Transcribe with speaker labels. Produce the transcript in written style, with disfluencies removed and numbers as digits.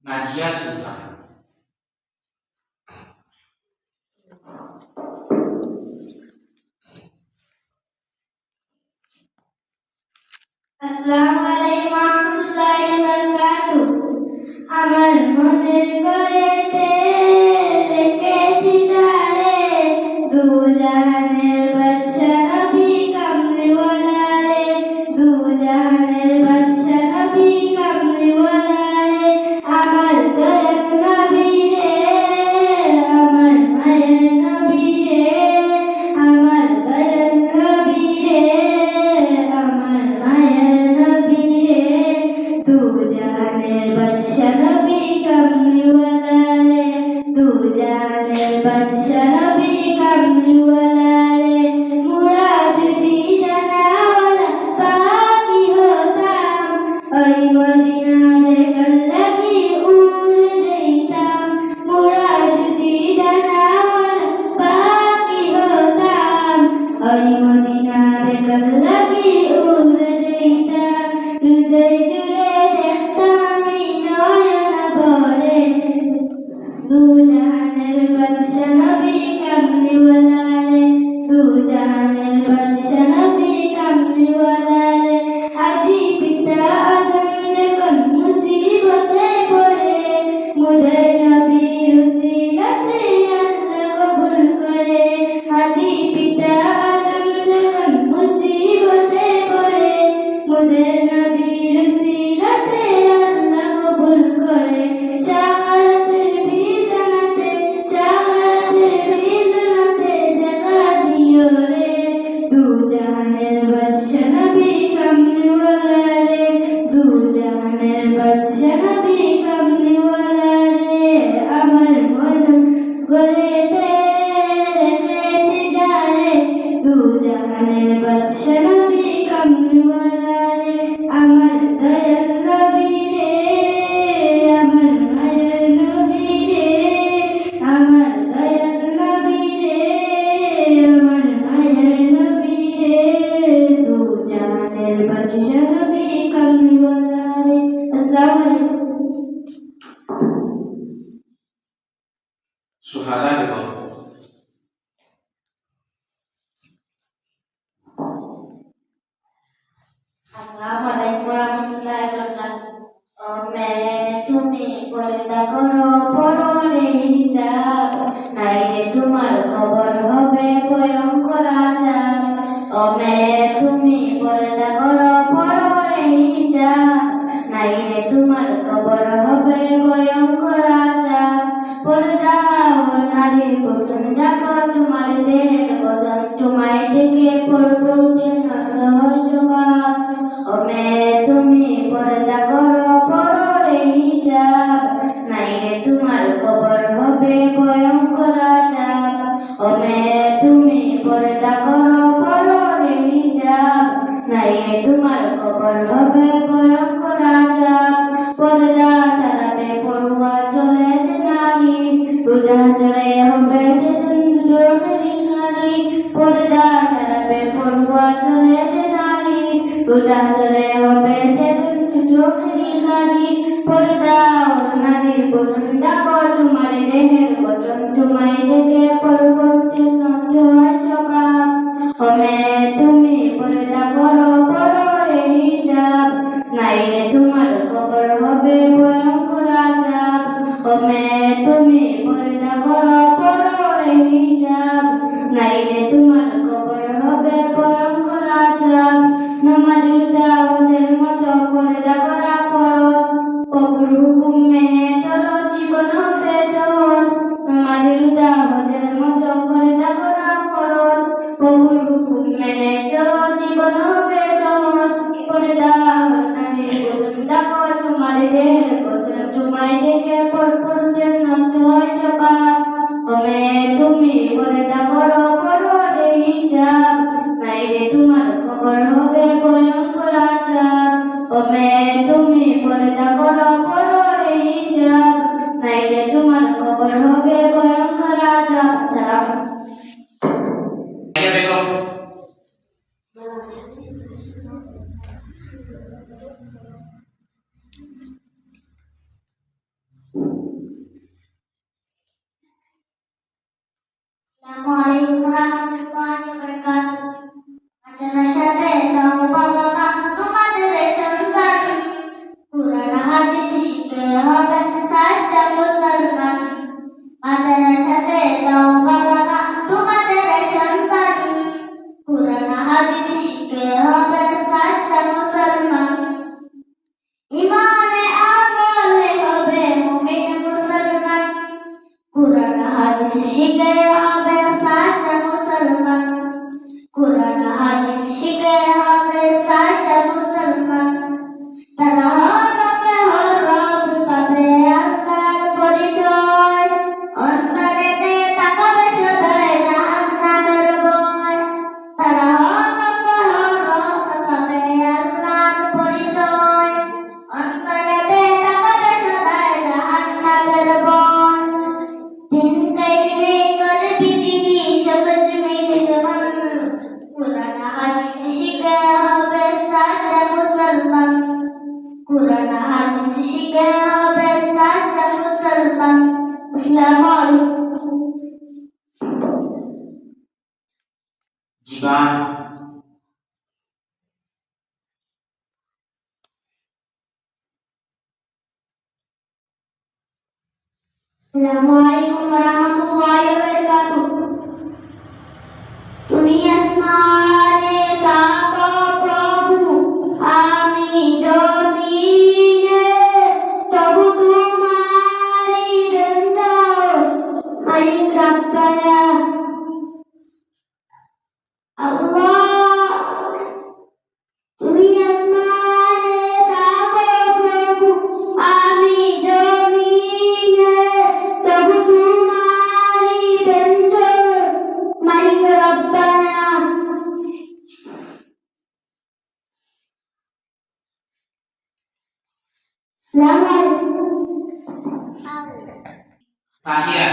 Speaker 1: Najia Sultan.
Speaker 2: Assalamualaikum warahmatullahi wabarakatuh. আমার মনের ঘরেতে রেখেছি তারে, দু জাহানের বাদশা নবী কামলিওয়ালা রে, দু জাহানের বাদশা নবী কামলিওয়ালা রে। আমার দয়াল নবী রে, আমার মায়ের নবী রে, আমার দয়াল নবী রে, আমার মায়ের নবী রে, দু জাহানের বাদশা নবী কামলিওয়ালা রে, দু জাহানের বাদশা নবী কামলিওয়ালা রে। মোরা যদি ডানাওয়ালা পাখি হতাম, ওই মদিনা দেখার লাগি উড়ে যেতাম। মোরা যদি ডানাওয়ালা পাখি হতাম, ওই মদিনা দেখার লাগি উড়ে যেতাম। হৃদয় জুড়ে দেখতাম আমি নয়ন ভরে, দু জাহানের বাদশা নবী কামলিওয়ালা রে, দু জাহানের বাদশা নবী কামলিওয়ালা রে। আজি পিতা আদম যখন মুসিবতে পড়ে, মুদের নবীর উসিলাতে আল্লাহ কবুল করে। আদি পিতা আদম যখন মুসিবতে পড়ে, মুদের নবীর উসিলাতে আল্লাহ কবুল করে। শাহাদাতের বিধানাতে, শাহাদাতের বিধানাতে দেখা দিও রে, দু জাহানের বাদশা নবী কামলিওয়ালা রে, দু জাহানের বাদশা নবী কামলিওয়ালা রে। আমার মন গড়েতে রেখেছি যারে, দু জাহানের বাদশা নবী কামলিওয়ালা রে। আমার দয়াল নবী রে, আমার মায়ের নবী রে, আমার দয়াল নবী রে, আমার মায়ের নবী রে, দু জাহানের বাদশা নবী কামলিওয়ালা রে। আসসালামু আলাইকুম।
Speaker 1: Suhada Begum.
Speaker 2: Assalamualaikum warahmatullahi wabarakatuh. তুমি পর্দা করো পরনে হিজাব, নাইলে তোমার কবর হবে ভয়ঙ্কর আযাব। ও মেয়ে তুমি পর্দা করো পরনে হিজাব, নাইলে তোমার কবর হবে ভয়ঙ্কর আযাব। পর্দা নারীর বচন দেখো তোমার দেহের বচন, তোমায় দেখে পড়বো হয় জবাব। ও মেয়ে তুমি পর্দা করো পরনে হিজাব, নাইলে তোমার কবর হবে ভয়ঙ্কর আযাব। ও মেয়ে তুমি পর্দা করো পরনে হিজাব, নাইলে তোমার কবর হবে ভয়ঙ্কর আযাব। পর্দা ছাড়াবে পড়ুয়া চলে যে নারী, রোজা চলে হবে যে দুটো খালি। পর্দা ছাড়াবে পড়ুয়া চলে যে নারী, রোজা চলে হবে যে দুটো খালি। পর্দা নারীর বচন দেখো তোমার দেহের বচন, তোমায় দেখে পরবর্তী নষ্ট হয় জবাব। ও মেয়ে তুমি পর্দা করো পরনে হিজাব, নাইলে তোমার কবর হবে ভয়ঙ্কর আযাব। ও মেয়ে তুমি পর্দা করো পরনে হিজাব, নাইলে তোমার কবর হবে ভয়ঙ্কর আযাব। নামাজের দাওয়াতের মতো পর্দা করা ফরজ, প্রভুর হুকুম মেনে চলো জীবন হবে সহজ। নামাজের দাওয়াতের মতো পর্দা করা ফরজ, প্রভুর হুকুম মেনে চলো জীবন হবে সহজ। পর্দা নারীর বচন দেখো তোমার দেহের বচন, তোমায় দেখে পড়তে নষ্ট হয় জবাব। ও মেয়ে তুমি পর্দা করো পরনে হিজাব, নাইলে তোমার কবর হবে ভয়ঙ্কর আযাব। ও মেয়ে তুমি পর্দা করো পরনে হিজাব, নাইলে তোমার কবর হবে ভয়ঙ্কর আযাব। সালাম।
Speaker 1: Najia Begum.
Speaker 2: হবে সাচ্চা মুসলমান। মাদ্রাসাতে দাও বাবা মা তোমাদের সন্তান, কুরআন হাদিস শিখে হবে সাচ্চা মুসলমান। ইমানে আমলে হবে মুমিন মুসলমান, কুরআন হাদিস শিখে হবে সাচ্চা মুসলমান। কুরআন হাদিস শিখে হবে সাচ্চা মুসলমান। তারা হবে হরফ পাবে আল্লাহর পরিচয়, অন্তরেতে তাকাবে সদাই জাহান্নামের ভয়। তারা হবে হরফ পাবে আল্লাহর পরিচয়, অন্তরেতে তাকাবে সদাই জাহান্নামের ভয়। দিন কায়েমে করবি দিবি সবজ নির্মল, কুরআন হাদিস শিখে হবে সাচ্চা মুসলমান। কুরআন হাদিস শিখে হবে সাচ্চা মুসলমান। আসসালামু আলাইকুম।
Speaker 1: জীবন
Speaker 2: আসসালামু আলাইকুম ওয়া রাহমাতুল্লাহি ওয়া বারাকাতুহু। তুমি আসমানে থাকো প্রভু, আমি জমিনে, তবু তোমারই বন্দা মালিক রব্বানা। আল্লাহ তুমি আসমানে থাকো প্রভু, আমি জমিনে, তবু তোমারই বন্দা মালিক রব্বানা। আসসালামু আলাইকুম।
Speaker 1: তাহিয়া